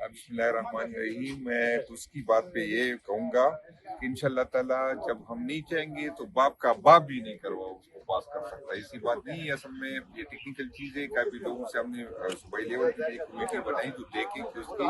बिस्मिल्लाहिर्रहमानिर्रहीम। मैं तो उसकी बात पे ये कहूँगा कि इंशाअल्लाह ताला जब हम नहीं चाहेंगे तो बाप का बाप भी नहीं करवा उसको पास कर सकता। ऐसी बात नहीं है, असल में ये टेक्निकल चीज़ है। काफ़ी लोगों से हमने सूबाई लेवल की एक कमेटी बनाई जो देखें कि उसकी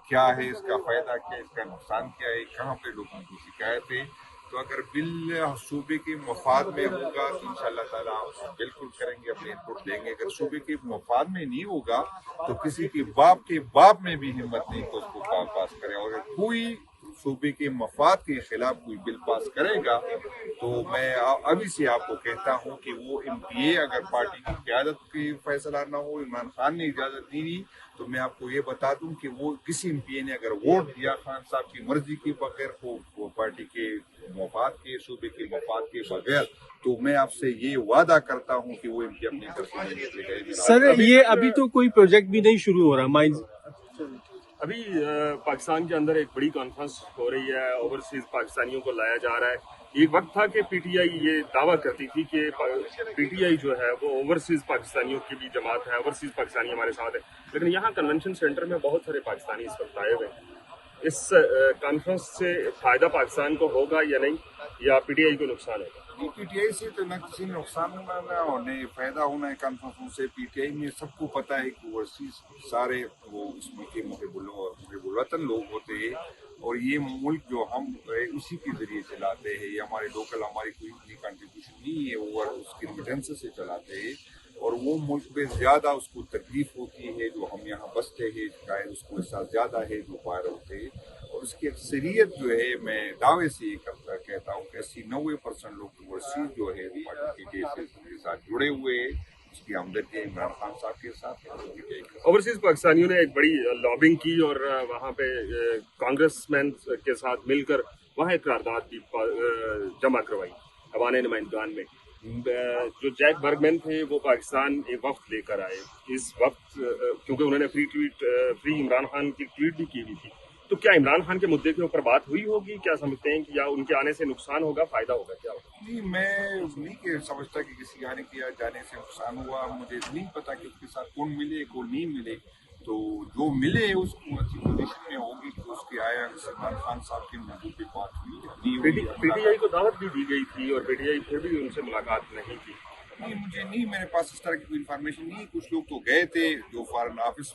क्या है, इसका फ़ायदा क्या है, इसका नुकसान क्या है, कहाँ पे लोगों की शिकायत है। तो अगर बिल सूबे के मफाद में होगा तो इंशाअल्लाह ताला हम बिल्कुल करेंगे, अपने इनपुट देंगे। अगर सूबे के मफाद में नहीं होगा तो किसी के बाप में भी हिम्मत नहीं कि उसको पास करे। और अगर कोई सूबे के मफाद के खिलाफ कोई बिल पास करेगा तो मैं अभी से आपको कहता हूं कि वो MPA अगर पार्टी की क़यादत की फैसला ना हो, इमरान खान ने इजाजत नहीं दी, तो मैं आपको ये बता दूं कि वो किसी MPA ने अगर वोट दिया खान साहब की मर्जी के बगैर हो, वो पार्टी के मफाद के, सूबे के मफाद के बगैर, तो मैं आपसे ये वादा करता हूं कि वो MPA अपने घर से नहीं निकलेगा। सर ये अभी तो कोई प्रोजेक्ट भी नहीं शुरू हो रहा माइंस। अभी पाकिस्तान के अंदर एक बड़ी कॉन्फ्रेंस हो रही है, ओवरसीज पाकिस्तानियों को लाया जा रहा है। एक वक्त था कि PTI ये दावा करती थी कि PTI जो है वो ओवरसीज पाकिस्तानियों की भी जमात है, ओवरसीज पाकिस्तानी हमारे साथ है। लेकिन यहाँ कन्वेंशन सेंटर में बहुत सारे पाकिस्तानी इस वक्त आए हुए हैं। इस कॉन्फ्रेंस से फायदा पाकिस्तान को होगा या नहीं, या PTI को नुकसान होगा? PTI से तो न किसी नुकसान होना ना होने फायदा होना है कॉन्फ्रेंसों से। PTI में सबको पता है कि ओवरसीज सारे वो उसमें के मुहिबुल वतन लोग होते हैं, और ये मुल्क जो हम उसी के जरिए चलाते हैं। ये हमारे लोकल, हमारी कोई कंट्रीब्यूशन नहीं है, वो उसके रिमिटेंस से चलाते हैं। और वो मुल्क में ज़्यादा उसको तकलीफ होती है जो हम यहाँ बसते हैं, शायद उसको एहसास ज़्यादा है जो बाहर होते हैं। और उसकी अक्सरियत जो है, मैं दावे से ये कहता हूँ कि 80-90% लोग ओवरसीज जो है पार्टी के साथ जुड़े हुए हैं। उसकी आमदनी इमरान खान साहब के साथ। ओवरसीज पाकिस्तानियों ने एक बड़ी लॉबिंग की और वहाँ पे कांग्रेसमैन के साथ मिलकर वहाँ एक करारदाद भी जमा करवाई अवान नुमाइंदगान में। जो जैक बर्गमैन थे वो पाकिस्तान एक वक्त लेकर आए। इस वक्त क्योंकि उन्होंने फ्री इमरान खान की ट्वीट भी की हुई थी, तो क्या इमरान खान के मुद्दे के ऊपर बात हुई होगी? क्या समझते हैं कि या उनके आने से नुकसान होगा, फायदा होगा, क्या होगा? नहीं, मैं नहीं समझता कि किसी आने के जाने से नुकसान हुआ। मुझे नहीं पता कि उसके साथ कौन मिले कौन नहीं मिले। तो जो मिले उसको अच्छी पोजीशन में होगी कि उसके आया इमरान खान साहब के मौजूद पे बात हुई। PTI को दावत भी दी गई थी और PTI फिर भी उनसे मुलाकात नहीं की। नहीं, मुझे नहीं, मेरे पास इस तरह की कोई इन्फॉर्मेशन नहीं। कुछ लोग तो गए थे, जो foreign office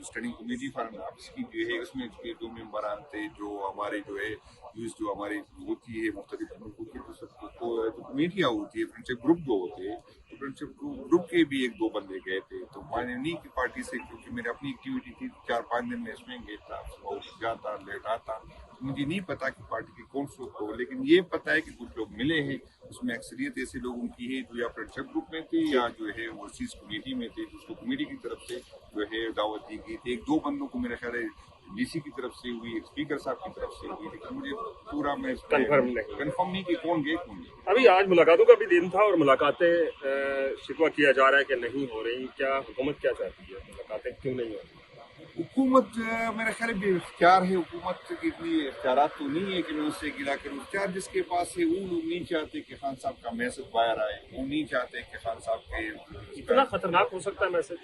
study committee foreign office की जो है उसमें जो मेम्बरान थे, जो हमारे जो है जो हमारी होती है मुख्तलिफ मुल्कों की जो कमेटियाँ होती है, फ्रेंडशिप ग्रुप जो होते हैं, तो फ्रेंडशिप ग्रुप के भी 1-2 बंदे गए थे। तो मैंने नहीं की पार्टी से, क्योंकि मेरी अपनी एक्टिविटी थी, 4-5 दिन में इसमें गया था, सुबह जाता लेट आता। मुझे नहीं पता कि पार्टी के कौन से लोग, लेकिन ये पता है कि कुछ लोग मिले हैं। उसमें अक्सरियत ऐसे लोगों की है जो या फ्रेंडशिप ग्रुप में थे या जो है ओवरसीज कमेटी में थे, जिसको कमेटी की तरफ से जो है दावत दी गई थी। 1-2 बंदों को मेरा ख्याल है DC की तरफ से हुई, एक स्पीकर साहब की तरफ से हुई, लेकिन मुझे पूरा मैं कंफर्म नहीं कि कौन गए कौन नहीं। अभी आज मुलाकातों का भी दिन था और मुलाकातें शिकवा किया जा रहा है कि नहीं हो रही। क्या हुकूमत क्या चाहती है, मुलाकातें क्यों नहीं हो रही? हुकूमत मेरा ख्याल है बेख्तियार है। हुकूमत की इतनी इख्तियारात तो नहीं है कि मैं उससे गिला करूँ। इख्तियार जिसके पास है, वो लोग नहीं चाहते कि खान साहब का मैसेज बाहर आए, वो नहीं चाहते कि खान साहब के। इतना खतरनाक हो सकता है मैसेज?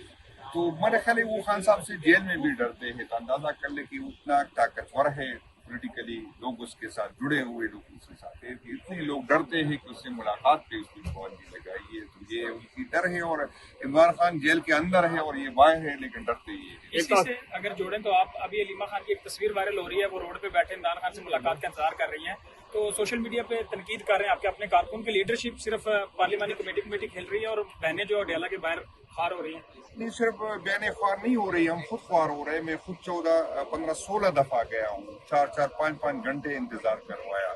तो मेरा ख्याल है वो खान साहब से जेल में भी डरते हैं। तो अंदाजा कर ले कि उतना ताकतवर है पोलिटिकली, लोग उसके साथ जुड़े हुए लोग उसके साथ है, इतने लोग डरते हैं कि उससे मुलाकात पे उसकी पाबंदी लगाई है। तो ये उनकी डर है। और इमरान खान जेल के अंदर है और ये बाहर है, लेकिन डरते ही है। इसी से अगर जोड़ें तो आप अभी अलीमा खान की एक तस्वीर वायरल हो रही है, वो रोड पे बैठे इमरान खान से मुलाकात का इंतजार कर रही हैं। तो सोशल मीडिया पे तनकीद कर रहे हैं आपके अपने कारकुन की लीडरशिप सिर्फ पार्लिमानी कमेटी खेल रही है और बहनें जो अडियाला के बाहर ख्वार हो रही हैं। नहीं, सिर्फ बहनें ख्वार नहीं हो रही, हम खुद ख्वार हो रहे हैं। मैं खुद 14, 15, 16 दफा गया हूँ, 4-4, 5-5 घंटे इंतजार करवाया।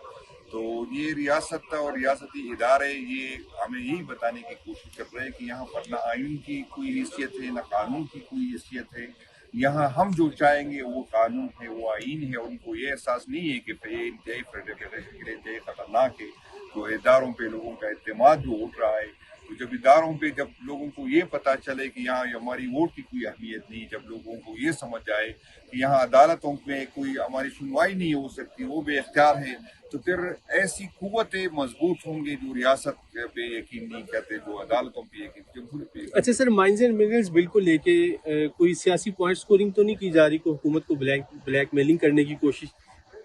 तो ये रियासत और रियासती इदारे ये हमें यही बताने की कोशिश कर रहे हैं कि यहाँ पर ना आइन की कोई हैसियत है, ना कानून की कोई हैसियत है। यहाँ हम जो चाहेंगे वो कानून है, वो आइन है। उनको ये एहसास नहीं है कि ये इंतहाई खतरनाक है। तो इदारों पे लोगों का एतमाद जो उठ रहा है, तो जब इदारों पे जब लोगों को ये पता चले कि यहाँ हमारी वोट की कोई अहमियत नहीं, जब लोगों को ये समझ आए कि यहाँ अदालतों में कोई हमारी सुनवाई नहीं हो सकती, वो बेख्तियार है, तो फिर ऐसी कुव्वतें मजबूत होंगी जो रियासत पे यकीन नहीं करते, जो अदालतों पे यकीन, जमहूरियत पे यकीन। अच्छा sir, mines and minerals bill को लेके कोई सियासी पॉइंट स्कोरिंग तो नहीं की जा रही, को हुकूमत को ब्लैकमेलिंग करने की कोशिश,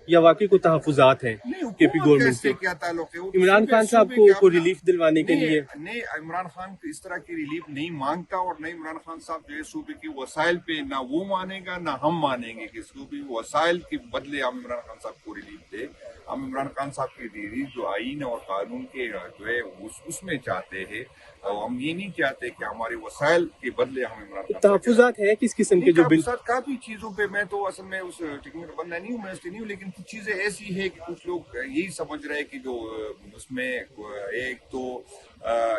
या वाकई को तहफुजात हैं केपी गवर्नमेंट से? क्या ताल्लुक है? इमरान खान साहब को रिलीफ दिलवाने के लिए? नहीं, इमरान खान इस तरह की रिलीफ नहीं मांगता, और नहीं इमरान खान साहब जो है सूबे के वसाइल पे ना वो मानेगा ना हम मानेंगे कि सूबे वसाइल के बदले हम इमरान खान साहब को रिलीफ दे। हम इमरान खान साहब की रिलीफ जो आईन और कानून के जो है उसमें चाहते हैं, और हम ये नहीं चाहते कि हमारे वसाइल के बदले हम इमरान खान तहफुजात है किस किस्म के जो बिल? काफी चीजों पे मैं तो असल में उस टेक्निकल बंदा नहीं हूँ, मिनिस्टर नहीं हूँ, लेकिन कुछ चीजें ऐसी है कि कुछ लोग यही समझ रहे हैं कि जो उसमें एक तो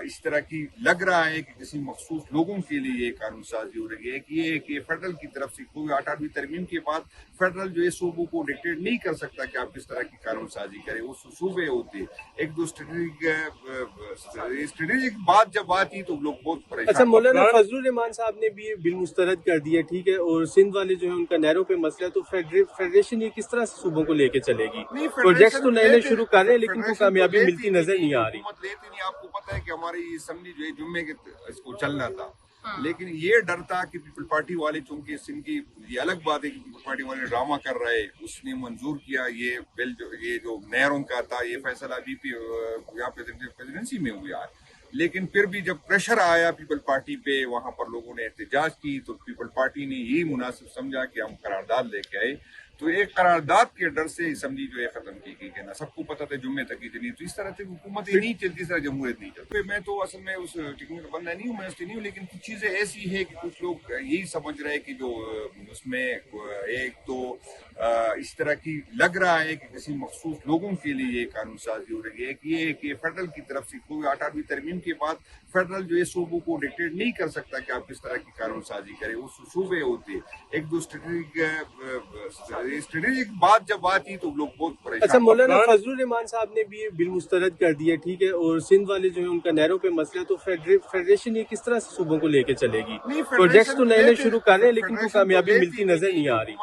इस तरह की लग रहा है कि किसी मखसूस लोगों के लिए ये कानून साजी हो रही है कि फेडरल की तरफ से कोई 8वीं तरमीम के बाद फेडरल जो है सूबों को डिक्टेट नहीं कर सकता कि आप किस तरह की कानून साजी करें, वो सूबे होते। एक दो स्ट्रेटेजिक बात जब आती तो लोग बहुत परेशान। अच्छा, मौलाना फजलुर रहमान साहब ने भी ये बिल मुस्तरद कर दिया, ठीक है, और सिंध वाले जो है उनका नहरों पे मसला, तो फेडरेशन ये किस तरह से सूबों को लेके चलेगी? प्रोजेक्ट्स तो नए नए शुरू कर रहे हैं, लेकिन कोई कामयाबी मिलती नजर नहीं आ रही। आपको पता है कि हमारी असेंबली जो है जुम्मे के इसको चलना था, लेकिन ये डर था कि पीपल पार्टी वाले, चूंकि सिंध की ये अलग बात है कि पीपल पार्टी वाले ड्रामा कर रहे, उसने मंजूर किया ये बिल, ये जो नहरों का था, ये फैसला भी यहाँ प्रेसिडेंसी में हुआ है। लेकिन फिर भी जब प्रेशर आया पीपल पार्टी पे, वहां पर लोगों ने एहतजाज की, तो पीपल पार्टी ने यही मुनासिब समझा कि हम करारदाद लेके आए। तो एक करारदाद के डर से असेंबली जो है खत्म की गई ना, सबको पता था जुम्मे तक की चली, तो इस तरह से हुकूमत ही नहीं चलती, इस तरह जमहूरियत नहीं चलती। मैं तो असल में उस टेक्निकल बंदा नहीं हूँ, मिनिस्टर नहीं हूँ, लेकिन कुछ चीजें ऐसी है कि कुछ लोग यही समझ रहे हैं कि जो उसमें एक तो इस तरह की लग रहा है कि किसी मखसूस लोगों के लिए ये कानून साजी हो रही है कि फेडरल की तरफ से कोई 8वीं तरमीम के बाद फेडरल जो है सूबों को डिक्टेट नहीं कर सकता कि आप किस तरह की कानून साजी करें, वो सूबे होते। एक दो स्ट्रेटेजिक बात जब आती तो लोग बहुत परेशान। अच्छा, मौलाना फजलुर रहमान साहब ने भी ये बिल मुस्तरद कर दिया, ठीक है, और सिंध वाले जो है उनका नहरों पे मसला, तो फेडरेशन ये किस तरह से सूबों को लेके चलेगी? प्रोजेक्ट्स तो नए नए शुरू कर रहे हैं, लेकिन कोई कामयाबी मिलती नजर नहीं आ रही।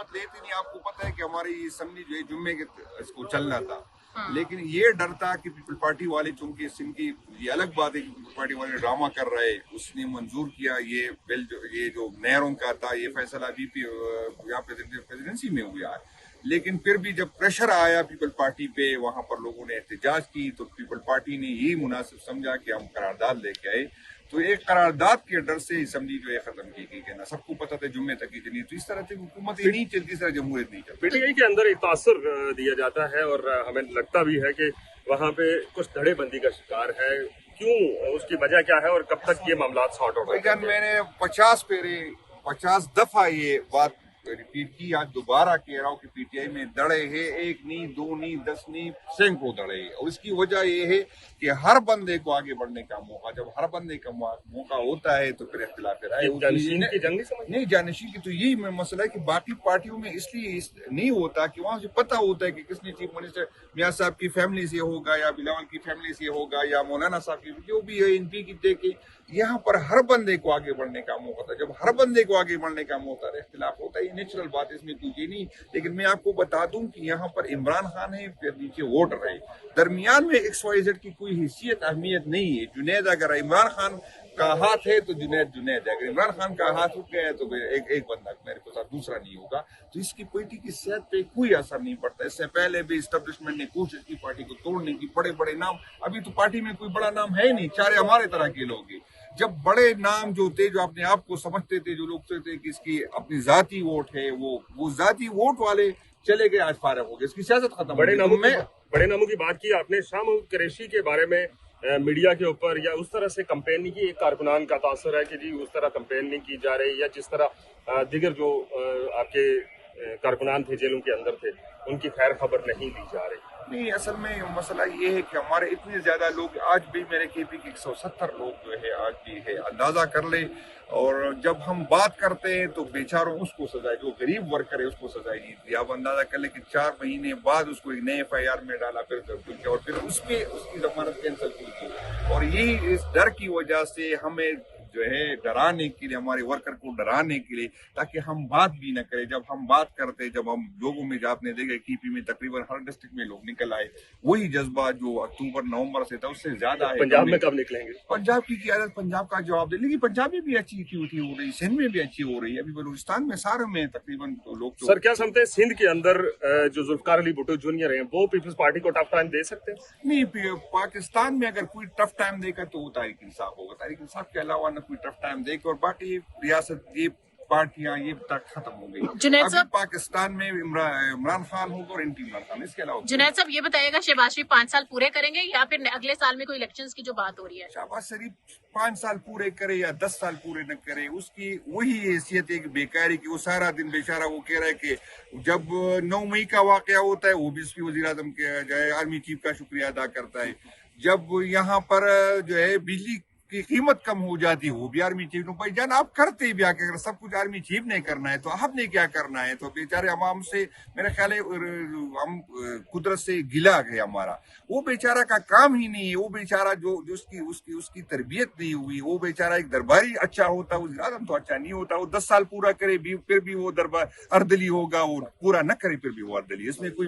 आपको पता है कि हमारी असेंबली जो है जुम्मे के इसको चलना था, लेकिन ये डर था कि पीपल पार्टी वाले, चूंकि सिंध की ये अलग बात है कि पीपल पार्टी वाले ड्रामा कर रहे, उसने मंजूर किया ये बिल, ये जो नहरों का था, ये फैसला भी यहाँ प्रेसिडेंसी में हुआ है। लेकिन फिर भी जब प्रेशर आया पीपल पार्टी पे, वहां पर लोगों ने एहतजाज की, तो पीपल पार्टी ने यही मुनासिब समझा कि हम करारदाद लेके आए। तो एक करारदाद के डर से असेंबली जो है खत्म की गई ना, सबको पता था जुम्मे तक की चली, तो इस तरह से हुकूमत ही नहीं चलती, इस तरह जमहूरियत नहीं चलती। पीटीआई के अंदर एक तासुर दिया जाता है, और हमें लगता भी है कि वहाँ पे कुछ धड़ेबंदी का शिकार है। क्यों, उसकी वजह क्या है, और कब तक ये मामला सॉर्ट आउट होगा? मैंने 50 दफा ये बात रिपीट की, आज दोबारा कह रहा हूँ कि पीटीआई में दड़े है, एक नहीं, दो नहीं, 10 नहीं, सैकड़ों दड़े है, और इसकी वजह ये है कि हर बंदे को आगे बढ़ने का मौका, जब हर बंदे का मौका होता है तो फिर इख्तिलाफ राय नहीं, जानशीन की तो यही मसला है कि बाकी पार्टियों में इसलिए नहीं होता कि वहां से पता होता है कि किसने चीफ मिनिस्टर मियां साहब की फैमिली से होगा, या बिलावल की फैमिली से होगा, या मौलाना साहब की, जो भी है एनपी की देखे, यहाँ पर हर बंदे को आगे बढ़ने का मौका था। जब हर बंदे को आगे बढ़ने का मौका था, इख्तिलाफ होता है, ये नेचुरल बात है, इसमें कुछ नहीं। लेकिन मैं आपको बता दूं कि यहाँ पर इमरान खान है, फिर नीचे वोटर है, दरमियान में XYZ की कोई हैसियत अहमियत नहीं है। जुनैद, अगर इमरान खान का हाथ है तो जुनैद है, अगर इमरान खान का हाथ उठ गया है तो एक बंदा मेरे को साथ दूसरा नहीं होगा, तो इसकी पॉलिटिक्स की सेहत पे कोई असर नहीं पड़ता। इससे पहले भी एस्टेब्लिशमेंट ने कोशिश की पार्टी को तोड़ने की, बड़े बड़े नाम, अभी तो पार्टी में कोई बड़ा नाम है ही नहीं, चारे हमारे तरह के लोग हैं। जब बड़े नाम जो थे, जो अपने आप को समझते थे, जो लोग सोचते थे कि इसकी अपनी जाती वोट है, वो जाती वोट वाले चले गए, आज फारग हो गए, इसकी सियासत खत्म। बड़े नामों की बात की आपने, शाह महमूद कुरैशी के बारे में मीडिया के ऊपर या उस तरह से कंपेन नहीं की, एक कारकुनान का तासर है कि जी उस तरह कंपेन नहीं की जा रही, या जिस तरह दीगर जो आपके कारकुनान थे जेलों के अंदर थे, उनकी खैर खबर नहीं दी जा रही। नहीं, असल में मसला ये है कि हमारे इतने ज्यादा लोग आज भी मेरे केपी के 170 लोग जो है आज भी है, अंदाजा कर ले। और जब हम बात करते हैं तो बेचारों उसको सजा, जो गरीब वर्कर है उसको सजा दी थी। आप अंदाजा कर ले कि 4 महीने बाद उसको एक नए FIR में डाला, फिर और फिर उसके उसकी जमानत कैंसिल की थी। और यही इस डर की वजह से हमें जो है डराने के लिए, हमारे वर्कर को डराने के लिए, ताकि हम बात भी न करें। जब हम बात करते, जब हम लोगों में, जब आपने देखा KP में तकरीबन हर डिस्ट्रिक्ट में लोग निकल आए, वही जज्बा जो अक्टूबर नवंबर से था उससे ज्यादा है। पंजाब में कब निकलेंगे? पंजाब की क़यादत पंजाब का जवाब दे, लेकिन पंजाब में भी अच्छी हो रही, सिंध में भी अच्छी हो रही है, अभी बलूचिस्तान में सारे में तकरीबन लोग सर क्या समझते हैं सिंध के अंदर जो जुल्फकार अली भुट्टो जूनियर हैं वो पीपल्स पार्टी को टफ टाइम दे सकते हैं? नहीं, पाकिस्तान में अगर कोई टफ टाइम देगा तो वो तारिक इंसाफ होगा। तारिक इंसाफ के अलावा न कोई टफ टाइम देगा। और बाकी रियासत, ये पार्टियां ये तक खत्म हो गई। अभी पाकिस्तान में इमरान खान होगा और एंटी इमरान खान, इसके अलावा। जुनैद साहब ये बताइएगा, शहबाज शरीफ 5 साल पूरे करेंगे या फिर अगले साल में कोई इलेक्शंस की जो बात हो रही है? शहबाज शरीफ 5 साल पूरे करे या 10 साल पूरे न करे, उसकी वही हैसियत है कि बेकारी की। वो सारा दिन बेचारा वो कह रहा है कि जब 9 मई का वाकया होता है वो भी उसकी वजीर आजम के आर्मी चीफ का शुक्रिया अदा करता है। जब यहाँ पर जो है बिजली की कीमत कम हो जाती है वो भी आर्मी चीफ ने, भाई जान आप करते भी आके, अगर सब कुछ आर्मी चीफ ने करना है तो आपने क्या करना है? तो बेचारे अवाम से मेरा ख्याल है हम कुदरत से गिला गया हमारा। वो बेचारा का काम ही नहीं है। वो बेचारा जो उसकी तरबियत नहीं हुई, वो बेचारा एक दरबारी अच्छा होता, वज़ीर आज़म तो अच्छा नहीं होता। वो 10 साल पूरा करे भी फिर भी वो दरबार अर्दली होगा, वो पूरा न करे फिर भी वो अर्दली, इसमें कोई